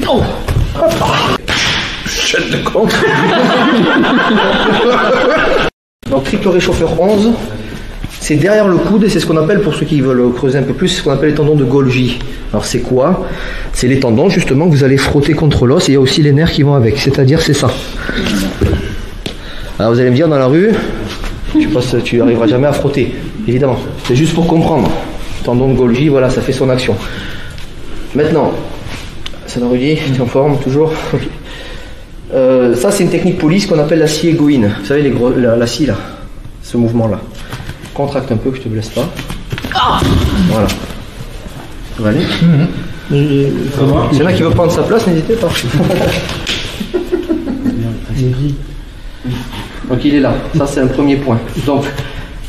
Oh. Chute de con. Donc triple réchauffeur 11, c'est derrière le coude et c'est ce qu'on appelle, pour ceux qui veulent creuser un peu plus, c'est ce qu'on appelle les tendons de Golgi. Alors c'est quoi? C'est les tendons justement que vous allez frotter contre l'os et il y a aussi les nerfs qui vont avec, c'est-à-dire c'est ça. Alors vous allez me dire dans la rue, je pense que tu n'arriveras jamais à frotter, évidemment. C'est juste pour comprendre. Tendon de Golgi, voilà, ça fait son action. Maintenant, ça nous redit, tu es en forme toujours. Ça c'est une technique police qu'on appelle la scie égoïne. Vous savez la scie là, ce mouvement là. Contracte un peu que je te blesse pas. Ah, voilà. Ça va aller. S'il y en a qui veut prendre sa place, n'hésitez pas. Donc il est là, ça c'est un premier point. Donc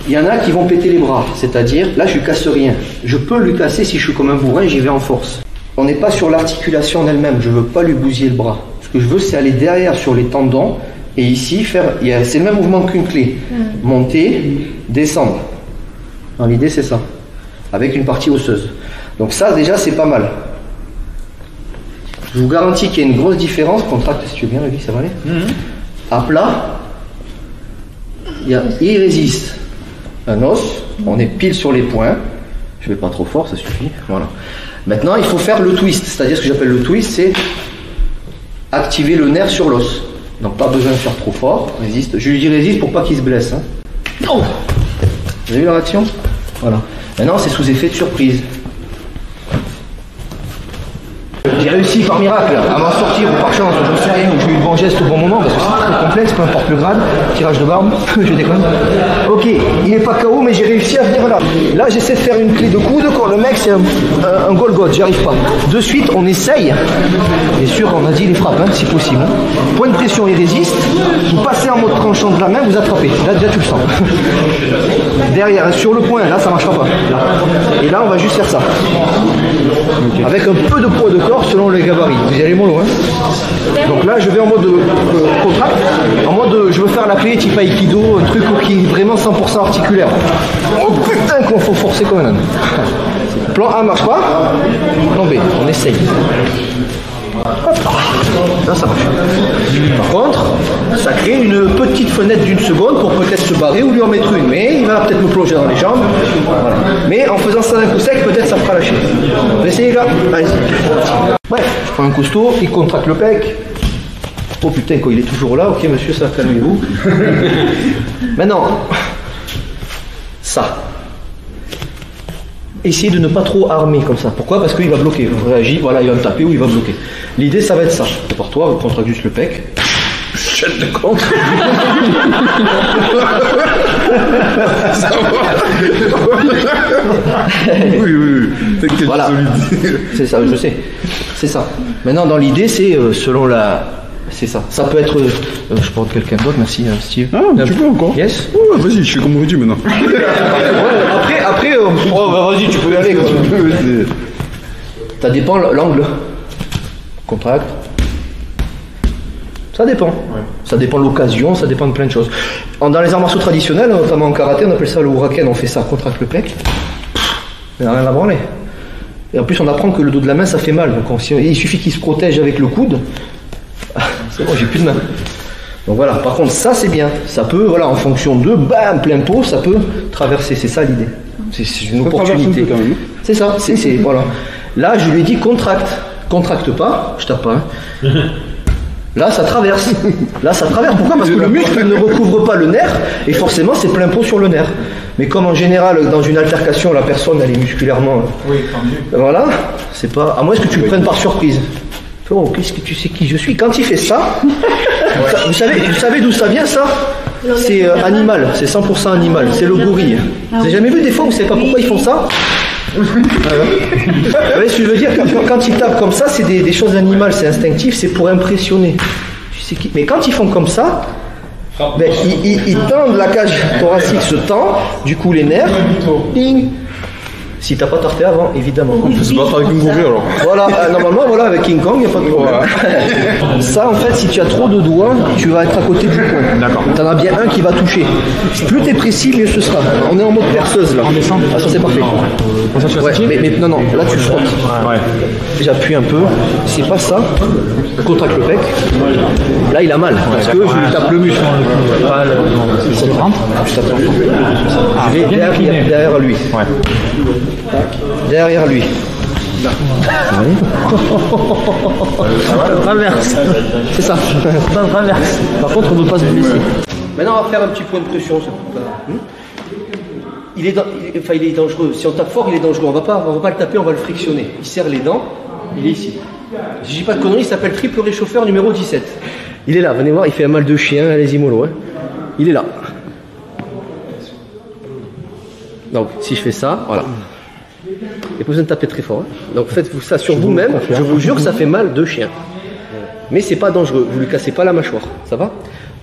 il y en a qui vont péter les bras, c'est-à-dire là je lui casse rien. Je peux lui casser si je suis comme un bourrin, j'y vais en force. On n'est pas sur l'articulation en elle-même, je ne veux pas lui bousiller le bras. Ce que je veux c'est aller derrière sur les tendons et ici faire, c'est le même mouvement qu'une clé. Monter, descendre. L'idée c'est ça, avec une partie osseuse. Donc ça déjà c'est pas mal. Je vous garantis qu'il y a une grosse différence, contracte si tu veux bien Rudy, ça va aller. À plat, il résiste un os, on est pile sur les points, je vais pas trop fort, ça suffit, voilà. Maintenant il faut faire le twist, c'est-à-dire ce que j'appelle le twist, c'est activer le nerf sur l'os. Donc pas besoin de faire trop fort, résiste, je lui dis résiste pour pas qu'il se blesse. Hein. Oh, vous avez vu la réaction? Voilà. Maintenant c'est sous effet de surprise. J'ai réussi par miracle à m'en sortir ou par chance, je ne sais rien, ou j'ai eu le bon geste au bon moment parce que c'est très complexe, peu importe le grade, tirage de barbe, je déconne. Ok, il n'est pas KO mais j'ai réussi à venir là. Là j'essaie de faire une clé de coude quand le mec c'est un Golgoth, j'y arrive pas. De suite on essaye, bien sûr on a dit les frappes hein, si possible. Point de pression il résiste, vous passez en mode tranchant de la main, vous attrapez, là déjà tu le sens. Derrière, sur le point, là ça marchera pas. Là. Et là on va juste faire ça. Okay. Avec un peu de poids de corps selon les gabarits. Vous y allez mollo, hein. Donc là, je vais en mode contract, en mode je veux faire la clé type Aikido, un truc qui est vraiment 100% articulaire. Oh putain, qu'on faut forcer comme un âne. Plan A marche pas, plan B, on essaye. Là ça marche. Par contre, ça crée une petite fenêtre d'une seconde pour peut-être se barrer ou lui en mettre une, mais il va peut-être me plonger dans les jambes. Voilà. Mais en faisant ça d'un coup sec, peut-être ça fera lâcher. Vous essayez là? Allez-y. Bref, je prends un costaud, il contracte le pec. Oh putain, quoi, il est toujours là, ok monsieur, ça calmez-vous. Maintenant, ça. Essayez de ne pas trop armer comme ça. Pourquoi? Parce qu'il va bloquer. Vous réagissez, voilà, il va me taper ou il va bloquer. L'idée, ça va être ça. Par toi, vous contractez juste le pec. Chute de con. Ça va. Oui. Voilà. C'est ça, je sais. C'est ça. Maintenant, dans l'idée, c'est selon la... C'est ça. Ça peut être... je porte quelqu'un d'autre, merci Steve. Ah, tu peux encore? Yes. Ouais, vas-y, je fais comme Rudy maintenant. Après, vas-y, tu peux y aller. Ça dépend l'angle. Contracte. Ça dépend. Ouais. Ça dépend de l'occasion, ça dépend de plein de choses. Dans les arts martiaux traditionnels, notamment en karaté, on appelle ça le huraken, on fait ça, contracte le pec. Il n'y a rien à branler. Et en plus, on apprend que le dos de la main, ça fait mal. Donc il suffit qu'il se protège avec le coude. C'est bon, j'ai plus de main. Donc voilà, par contre ça c'est bien, ça peut, voilà, en fonction de bam, plein pot, ça peut traverser, c'est ça l'idée. C'est une opportunité quand même. C'est ça, c'est voilà. Là je lui ai dit contracte pas, je tape pas. Hein. Là ça traverse. Pourquoi? Parce que le muscle ne recouvre pas le nerf et forcément c'est plein pot sur le nerf. Mais comme en général dans une altercation la personne elle est musculairement. Oui, voilà, c'est pas. À moins que tu le prennes par surprise. Oh, qu'est-ce que tu sais qui je suis? Quand il fait ça, vous savez d'où ça vient ça? C'est animal, c'est 100% animal, c'est le gorille. Vous avez jamais vu des fois, vous savez pas pourquoi ils font ça? Vous voyez ce que je veux dire? Quand ils tapent comme ça, c'est des choses animales, c'est instinctif, c'est pour impressionner. Tu sais qui... Mais quand ils font comme ça, ben, ils tendent la cage thoracique, se tend, du coup les nerfs, ding. Si t'as pas tarté avant, évidemment. On peut se battre avec une gorille alors. Voilà, normalement, voilà, avec King Kong, il n'y a pas de problème. Ça, en fait, si tu as trop de doigts, tu vas être à côté du point. D'accord. Tu en as bien un qui va toucher. Plus tu es précis, mieux ce sera. On est en mode perceuse là. On descend. Ah, ça c'est parfait. Comme ça, tu vas Ouais, sortir. mais non, là tu frottes. Ouais. J'appuie un peu. C'est pas ça. Contracte le pec. Là, il a mal. Parce que je lui tape le muscle. Pas le. Ça rentre. Je tape le muscle. Ah, Je vais bien incliné. derrière lui. Ouais. Derrière lui. Traverse. C'est ça. Traverse. Par contre, on ne veut pas se blesser. Maintenant, on va faire un petit point de pression. Il est dangereux. Si on tape fort, il est dangereux. On va pas le taper, on va le frictionner. Il serre les dents. Il est ici. Si je dis pas de conneries, il s'appelle triple réchauffeur numéro 17. Il est là. Venez voir, il fait un mal de chien. Allez-y, mollo. Hein. Il est là. Donc, si je fais ça, voilà. Il n'y a pas besoin de taper très fort. Hein. Donc, faites-vous ça sur vous-même. Je vous jure que ça fait mal de chien. Mais c'est pas dangereux. Vous lui cassez pas la mâchoire. Ça va?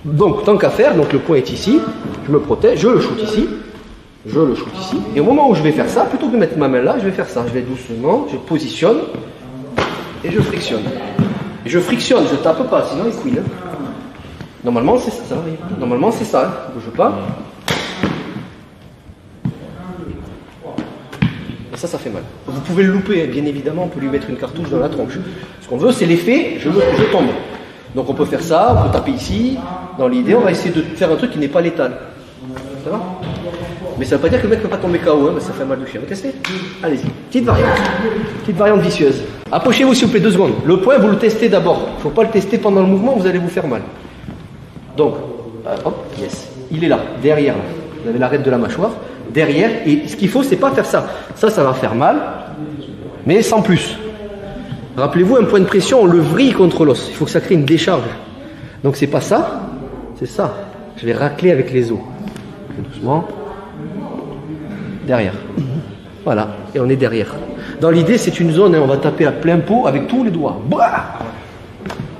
Donc, tant qu'à faire, donc le point est ici. Je me protège. Je le shoot ici. Je le shoot ici. Et au moment où je vais faire ça, plutôt que de mettre ma main là, je vais faire ça. Je vais doucement. Je positionne. Et je frictionne. Et je frictionne. Je tape pas. Sinon, il couine. Hein. Normalement, c'est ça. Normalement, c'est ça. Hein. Je bouge pas. Et ça fait mal. Vous pouvez le louper, bien évidemment, on peut lui mettre une cartouche dans la tronche. Ce qu'on veut, c'est l'effet, je tombe. Donc on peut faire ça, on peut taper ici. Dans l'idée, on va essayer de faire un truc qui n'est pas létal. Ça va? Mais ça ne veut pas dire que le mec ne peut pas tomber KO, hein, mais ça fait mal de chien. Vous testez? Allez-y. Petite variante vicieuse. Approchez-vous s'il vous plaît 2 secondes. Le point, vous le testez d'abord. Il ne faut pas le tester pendant le mouvement, vous allez vous faire mal. Donc, hop, yes. Il est là, derrière. Là. Vous avez l'arête de la mâchoire. Derrière, et ce qu'il faut, c'est pas faire ça. Ça va faire mal, mais sans plus. Rappelez-vous, un point de pression, on le vrille contre l'os. Il faut que ça crée une décharge. Donc c'est pas ça, c'est ça. Je vais racler avec les os. Doucement. Derrière. Voilà, et on est derrière. Dans l'idée, c'est une zone, hein, on va taper à plein pot avec tous les doigts. Bah,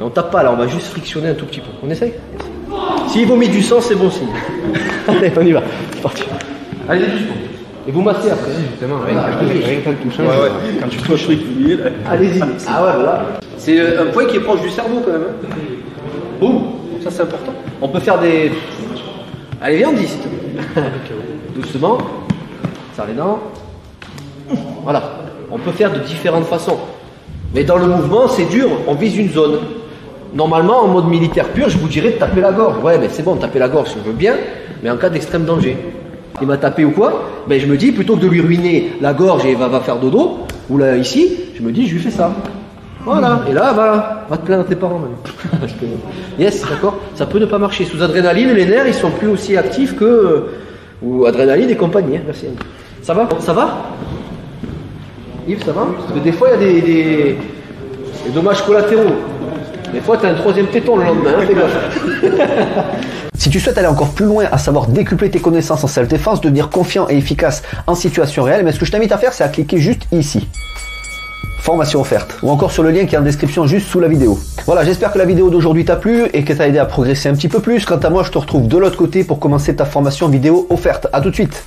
on tape pas là, on va juste frictionner un tout petit peu. On essaye? S'il vomit du sang, c'est bon signe. Allez, on y va. C'est parti. Allez, doucement. Et vous massez après. Justement, rien qu'en touchant. Ouais. Quand tu touches le culier, là. Allez-y. Ah ouais, voilà. C'est un point qui est proche du cerveau quand même. Hein. Boum. Ça, c'est important. On peut faire des. Allez, viens, on dit. Doucement. Serre les dents. Voilà. On peut faire de différentes façons. Mais dans le mouvement, c'est dur. On vise une zone. Normalement, en mode militaire pur, je vous dirais de taper la gorge. Ouais, mais c'est bon, taper la gorge, je veux bien. Mais en cas d'extrême danger. Il m'a tapé ou quoi, ben je me dis, plutôt que de lui ruiner la gorge et il va faire dodo, ou là ici, je me dis, je lui fais ça. Voilà, et là, voilà, va te plaindre à tes parents même. Yes, d'accord. Ça peut ne pas marcher. Sous adrénaline, les nerfs, ils sont plus aussi actifs que... ou adrénaline et compagnie, hein. Merci. Ça va? Ça va? Yves, ça va? Parce que des fois, il y a des dommages collatéraux. Des fois, tu as un 3e téton le lendemain, hein, fais gaffe. Si tu souhaites aller encore plus loin, à savoir décupler tes connaissances en self-défense, devenir confiant et efficace en situation réelle, mais ce que je t'invite à faire, c'est à cliquer juste ici. Formation offerte. Ou encore sur le lien qui est en description juste sous la vidéo. Voilà, j'espère que la vidéo d'aujourd'hui t'a plu et que t'a aidé à progresser un petit peu plus. Quant à moi, je te retrouve de l'autre côté pour commencer ta formation vidéo offerte. À tout de suite.